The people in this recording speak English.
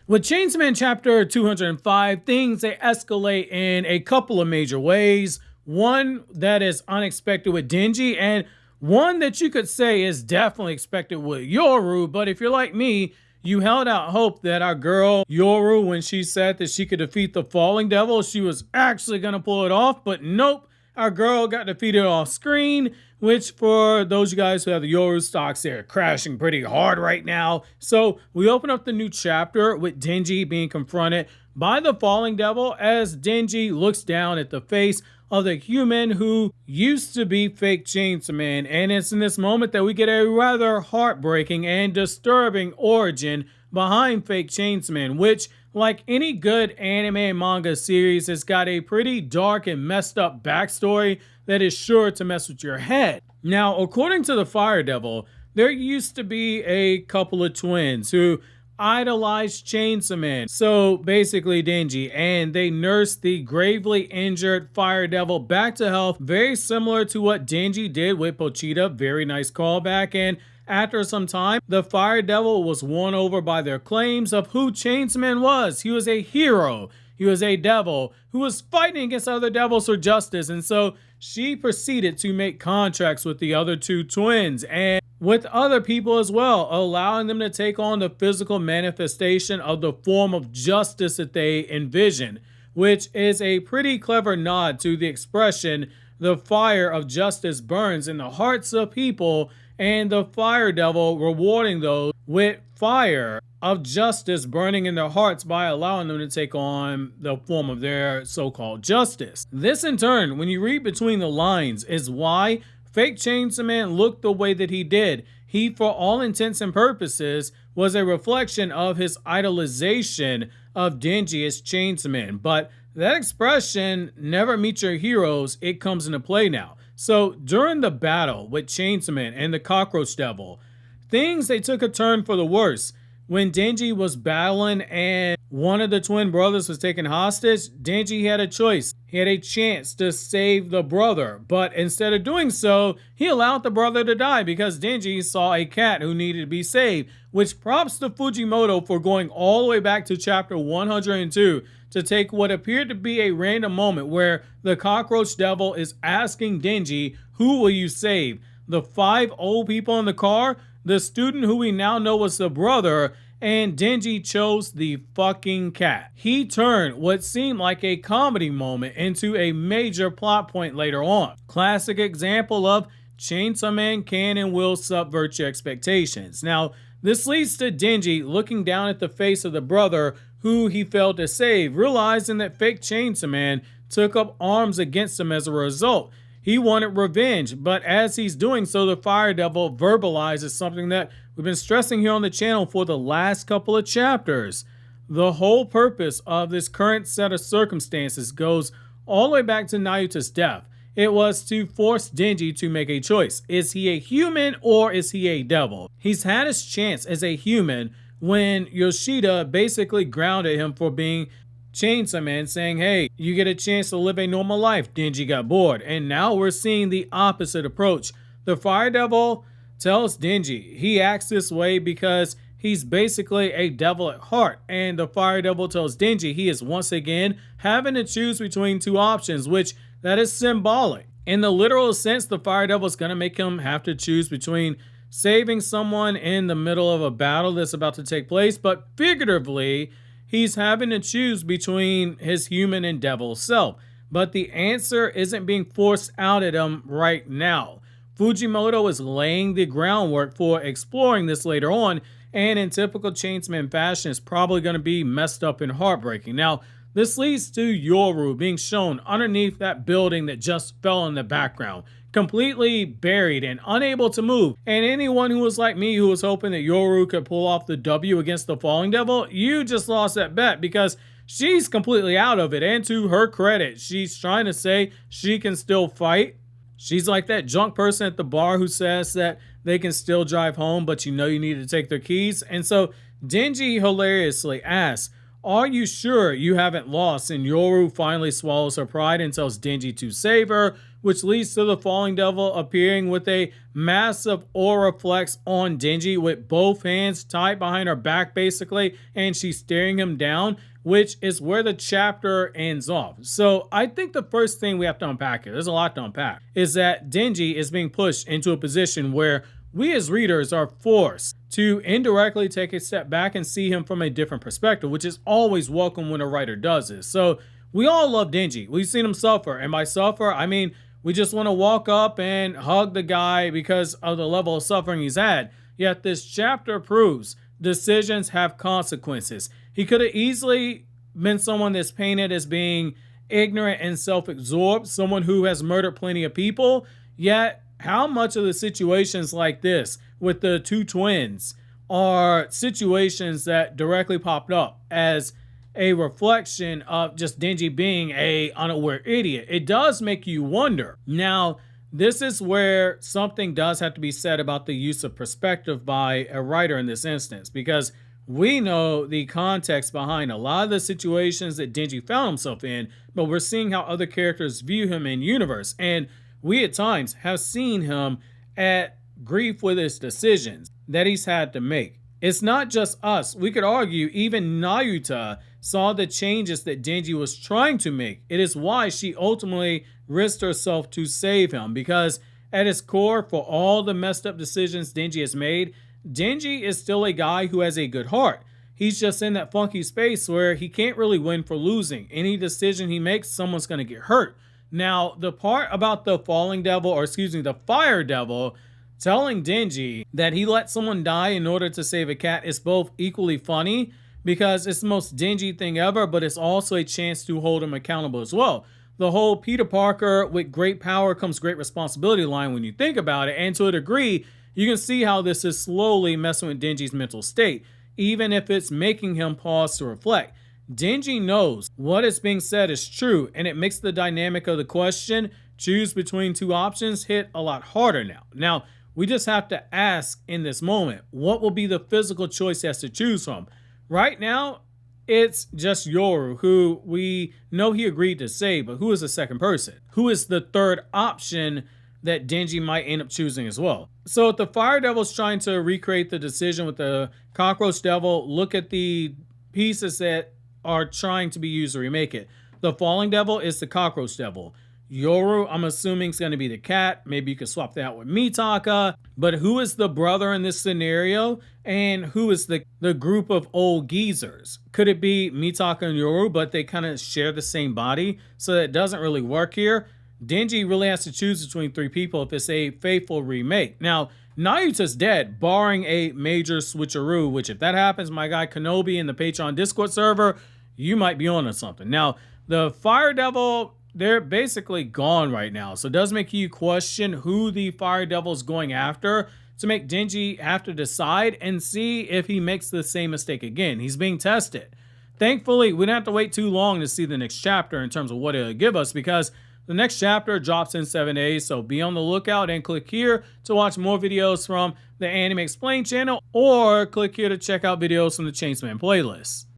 With Chainsaw Man Chapter 205, things they escalate in a couple of major ways. One that is unexpected with Denji, and one that you could say is definitely expected with Yoru. But if you're like me, you held out hope that our girl Yoru, when she said that she could defeat the Falling Devil, she was actually going to pull it off. But nope, our girl got defeated off screen, which for those of you guys who have the Yoru stocks, they're crashing pretty hard right now. So we open up the new chapter with Denji being confronted by the Falling Devil as Denji looks down at the face of the human who used to be fake Chainsaw Man. And it's in this moment that we get a rather heartbreaking and disturbing origin behind fake Chainsaw Man, which, like any good anime and manga series, has got a pretty dark and messed up backstory that is sure to mess with your head. Now, according to the Fire Devil, there used to be a couple of twins who idolized Chainsaw Man, so basically Denji, and they nursed the gravely injured Fire Devil back to health, very similar to what Denji did with Pochita. Very nice callback. And after some time, the Fire Devil was won over by their claims of who Chainsaw Man was. He was a hero. He was a devil who was fighting against other devils for justice. And so she proceeded to make contracts with the other two twins and with other people as well, allowing them to take on the physical manifestation of the form of justice that they envision, which is a pretty clever nod to the expression, the fire of justice burns in the hearts of people, and the Fire Devil rewarding those with fire of justice burning in their hearts by allowing them to take on the form of their so-called justice. This in turn, when you read between the lines, is why fake Chainsaw Man looked the way that he did. He, for all intents and purposes, was a reflection of his idolization of Denji as Chainsaw Man. But that expression, never meet your heroes, it comes into play now. So during the battle with Chainsaw Man and the Cockroach Devil, things they took a turn for the worse. When Denji was battling and one of the twin brothers was taken hostage, Denji had a choice. He had a chance to save the brother, but instead of doing so, he allowed the brother to die because Denji saw a cat who needed to be saved, which props to Fujimoto for going all the way back to chapter 102 to take what appeared to be a random moment where the Cockroach Devil is asking Denji, who will you save? The 5 old people in the car? The student who we now know was the brother, and Denji chose the fucking cat. He turned what seemed like a comedy moment into a major plot point later on. Classic example of Chainsaw Man can and will subvert your expectations. Now, this leads to Denji looking down at the face of the brother who he failed to save, realizing that fake Chainsaw Man took up arms against him as a result. He wanted revenge, but as he's doing so, the Fire Devil verbalizes something that we've been stressing here on the channel for the last couple of chapters. The whole purpose of this current set of circumstances goes all the way back to Nayuta's death. It was to force Denji to make a choice. Is he a human or is he a devil? He's had his chance as a human when Yoshida basically grounded him for being Chainsaw Man, saying, hey, you get a chance to live a normal life. Denji got bored. And now we're seeing the opposite approach. The Fire Devil tells Denji he acts this way because he's basically a devil at heart. And the Fire Devil tells Denji he is once again having to choose between two options, which that is symbolic. In the literal sense, the Fire Devil is going to make him have to choose between saving someone in the middle of a battle that's about to take place, but figuratively, he's having to choose between his human and devil self. But the answer isn't being forced out at him right now. Fujimoto is laying the groundwork for exploring this later on, and in typical Chainsaw Man fashion, it's probably going to be messed up and heartbreaking. Now, this leads to Yoru being shown underneath that building that just fell in the background, completely buried and unable to move. And anyone who was like me, who was hoping that Yoru could pull off the W against the Falling Devil, you just lost that bet because she's completely out of it. And to her credit, she's trying to say she can still fight. She's like that drunk person at the bar who says that they can still drive home, but you know you need to take their keys. And so Denji hilariously asks, are you sure you haven't lost? And Yoru finally swallows her pride and tells Denji to save her, which leads to the Falling Devil appearing with a massive aura flex on Denji with both hands tied behind her back basically, and she's staring him down, which is where the chapter ends off. So I think the first thing we have to unpack here, there's a lot to unpack, is that Denji is being pushed into a position where we as readers are forced to indirectly take a step back and see him from a different perspective, which is always welcome when a writer does this. So we all love Denji. We've seen him suffer, and by suffer, I mean we just want to walk up and hug the guy because of the level of suffering he's had. Yet this chapter proves decisions have consequences. He could have easily been someone that's painted as being ignorant and self-absorbed, someone who has murdered plenty of people, yet how much of the situations like this with the two twins are situations that directly popped up as a reflection of just Denji being a unaware idiot? It does make you wonder. Now, this is where something does have to be said about the use of perspective by a writer in this instance, because we know the context behind a lot of the situations that Denji found himself in, but we're seeing how other characters view him in universe, and we at times have seen him at grief with his decisions that he's had to make. It's not just us. We could argue even Nayuta saw the changes that Denji was trying to make. It is why she ultimately risked herself to save him, because at his core, for all the messed up decisions Denji has made, Denji is still a guy who has a good heart. He's just in that funky space where he can't really win for losing. Any decision he makes, someone's going to get hurt. Now, the part about the Falling Devil, or excuse me, the Fire Devil, telling Denji that he let someone die in order to save a cat is both equally funny, because it's the most Denji thing ever, but it's also a chance to hold him accountable as well. The whole Peter Parker, with great power comes great responsibility line when you think about it, and to a degree, you can see how this is slowly messing with Denji's mental state, even if it's making him pause to reflect. Denji knows what is being said is true, and it makes the dynamic of the question, choose between two options, hit a lot harder now. Now, we just have to ask in this moment, what will be the physical choice he has to choose from? Right now, it's just Yoru, who we know he agreed to save, but who is the second person? Who is the third option that Denji might end up choosing as well? So if the Fire Devil's trying to recreate the decision with the Cockroach Devil, look at the pieces that are trying to be used to remake it. The Falling Devil is the Cockroach Devil. Yoru, I'm assuming, is going to be the cat. Maybe you could swap that with Mitaka. But who is the brother in this scenario? And who is the group of old geezers? Could it be Mitaka and Yoru, but they kind of share the same body? So that doesn't really work here. Denji really has to choose between three people if it's a faithful remake. Now, Nayuta's dead, barring a major switcheroo, which if that happens, my guy Kenobi in the Patreon Discord server, you might be on to something. Now, the Fire Devil, they're basically gone right now. So it does make you question who the Fire Devil is going after, to make Denji have to decide and see if he makes the same mistake again. He's being tested. Thankfully, we don't have to wait too long to see the next chapter in terms of what it'll give us, because the next chapter drops in 7 days, so be on the lookout and click here to watch more videos from the Anime Explained channel, or click here to check out videos from the Chainsman playlist.